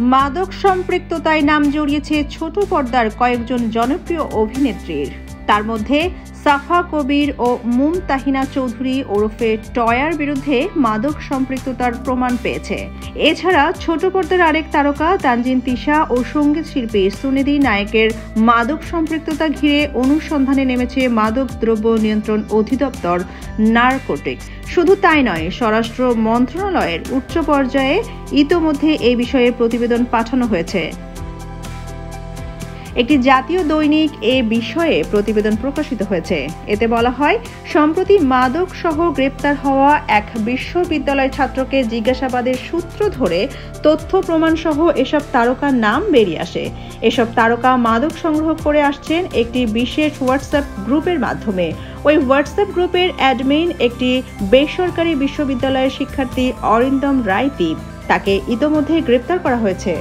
মাদক সম্পৃক্ততায় নাম জড়িয়েছে ছোট পর্দার কয়েকজন জনপ্রিয় অভিনেত্রীর। তার মধ্যে সাফা কবির ও মুমতাহিনা চৌধুরী ওরফে টয়ার বিরুদ্ধে মাদক সম্পৃক্ততার প্রমাণ পেয়েছে। এছাড়া ছোট পর্দার আরেক তারকা তানজিন তিশা ও সঙ্গীত শিল্পী সুনিধি নায়েকের মাদক সম্পৃক্ততা ঘিরে অনুসন্ধানে নেমেছে মাদক দ্রব্য নিয়ন্ত্রণ অধিদপ্তর নারকোটিক্স। শুধু তাই নয়, স্বরাষ্ট্র মন্ত্রণালয়ের উচ্চ পর্যায়ে ইতোমধ্যে এই বিষয়ে প্রতিবেদন পাঠানো হয়েছে। একটি জাতীয় দৈনিক এ বিষয়ে প্রতিবেদন প্রকাশিত হয়েছে। এতে বলা হয়, সম্প্রতি মাদক সহ গ্রেপ্তার হওয়া এক বিশ্ববিদ্যালয় ছাত্রকে জিজ্ঞাসাবাদের সূত্র ধরে তথ্য প্রমাণ সহ এসব তারকার নাম বেরিয়ে আসে। এসব তারকা মাদক সংগ্রহ করে আসছেন একটি বিশেষ হোয়াটসঅ্যাপ গ্রুপের মাধ্যমে। ওই হোয়াটসঅ্যাপ গ্রুপের অ্যাডমিন একটি বেসরকারি বিশ্ববিদ্যালয়ের শিক্ষার্থী অরিন্দম রায় দীপ। তাকে ইতোমধ্যে গ্রেপ্তার করা হয়েছে।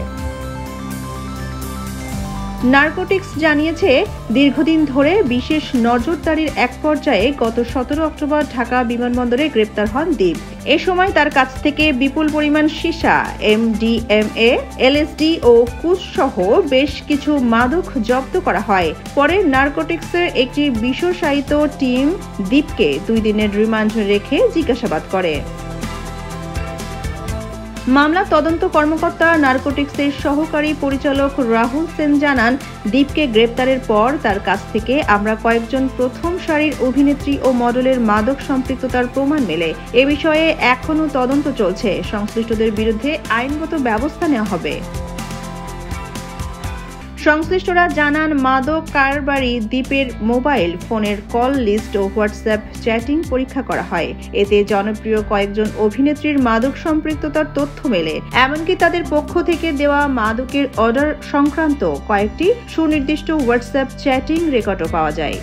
নারকোটিক্স জানিয়েছে, দীর্ঘদিন ধরে বিশেষ নজরদারির এক পর্যায়ে গত 17 অক্টোবর ঢাকা বিমানবন্দরে গ্রেপ্তার হন দীপ। এ সময় তার কাছ থেকে বিপুল পরিমাণ সীসা, MDMA, LSD ও কুশ সহ বেশ কিছু মাদক জব্দ করা হয়। পরে নারকোটিক্সের একটি বিশেষায়িত টিম দীপকে 2 দিনের রিমান্ডে রেখে জিজ্ঞাসাবাদ করে। মামলা তদন্ত কর্মকর্তা নারকোটিক্সের সহকারী পরিচালক রাহুল সেন জানান, দীপকে গ্রেপ্তারের পর তার কাছ থেকে আমরা কয়েকজন প্রথম সারির অভিনেত্রী ও মডেলের মাদক সম্পৃক্ততার প্রমাণ মেলে। এ বিষয়ে এখনও তদন্ত চলছে। সংশ্লিষ্টদের বিরুদ্ধে আইনগত ব্যবস্থা নেওয়া হবে। সংশ্লিষ্টরা জানান, মাদক কারবারি দীপের মোবাইল ফোনের কল লিস্ট ও হোয়াটসঅ্যাপ চ্যাটিং পরীক্ষা করা হয়। এতে জনপ্রিয় কয়েকজন অভিনেত্রীর মাদক সম্পৃক্ততার তথ্য মেলে। এমনকি তাদের পক্ষ থেকে দেওয়া মাদকের অর্ডার সংক্রান্ত কয়েকটি সুনির্দিষ্ট হোয়াটসঅ্যাপ চ্যাটিং রেকর্ডও পাওয়া যায়।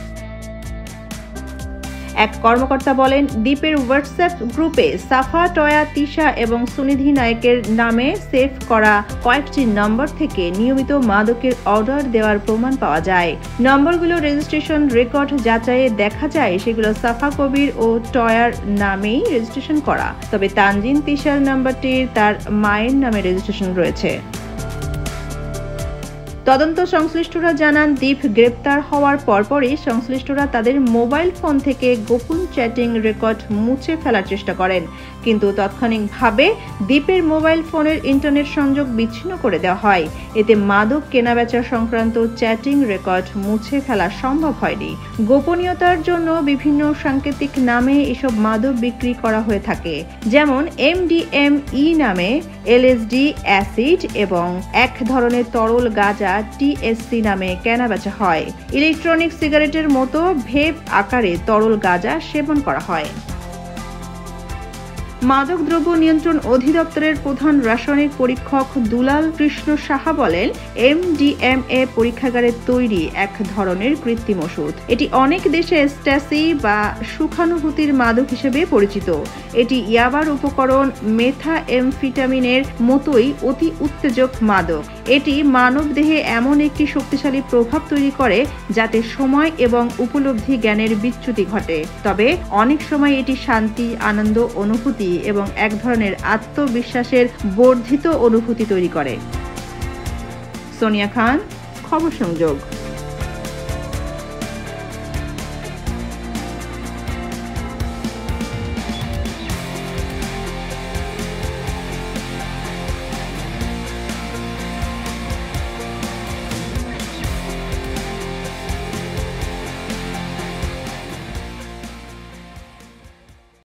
এক কর্মকর্তা বলেন, দীপের হোয়াটসঅ্যাপ গ্রুপে সাফা, টয়া, তিশা এবং সুনিধি নায়েকের নামে সেভ করা কয়েকটি নম্বর থেকে নিয়মিত মাদকের অর্ডার দেওয়ার প্রমাণ পাওয়া যায়। নম্বরগুলো রেজিস্ট্রেশন রেকর্ড যাচাইয়ে দেখা যায় সেগুলো সাফা কবির ও টয়ার নামেই রেজিস্ট্রেশন করা। তবে তানজিন তিশার নাম্বারটির তার মায়ের নামে রেজিস্ট্রেশন রয়েছে। তদন্ত সংশ্লিষ্টরা জানান, দীপ গ্রেপ্তার হওয়ার পরপরই সংশ্লিষ্টরা তাদের মোবাইল ফোন থেকে গোপন চ্যাটিং রেকর্ড মুছে ফেলার চেষ্টা করেন, কিন্তু তাৎক্ষণিকভাবে দীপের মোবাইল ফোনের ইন্টারনেট সংযোগ বিচ্ছিন্ন করে দেওয়া হয়। এতে মাদক কেনাবেচা সংক্রান্ত চ্যাটিং রেকর্ড মুছে ফেলা সম্ভব হয়নি। গোপনীয়তার জন্য বিভিন্ন সাংকেতিক নামে এসব মাদক বিক্রি করা হয়ে থাকে, যেমন MDME নামে LSD, অ্যাসিড এবং এক ধরনের তরল গাঁজা THC নামে কেনাবেচা হয়। ইলেকট্রনিক সিগারেটের মতো ভেপ আকারে তরল গাঁজা সেবন করা হয়। মাদক দ্রব্য নিয়ন্ত্রণ অধিদপ্তরের প্রধান রাসায়নিক পরীক্ষক দুলাল কৃষ্ণ সাহা বলেন, MDMA পরীক্ষাগারে তৈরি এক ধরনের কৃত্রিম ওষুধ। এটি অনেক দেশে স্ট্যাসি বা সুখানুভূতির মাদক হিসেবে পরিচিত। এটি ইয়াবার উপকরণ মেথাএমফিটামিনের মতোই অতি উত্তেজক মাদক। এটি মানবদেহে এমন একটি শক্তিশালী প্রভাব তৈরি করে যাতে সময় এবং উপলব্ধি জ্ঞানের বিচ্যুতি ঘটে। তবে অনেক সময় এটি শান্তি, আনন্দ, অনুভূতি এবং এক ধরনের আত্মবিশ্বাসের বর্ধিত অনুভূতি তৈরি করে। সোনিয়া খান, খবর সংযোগ।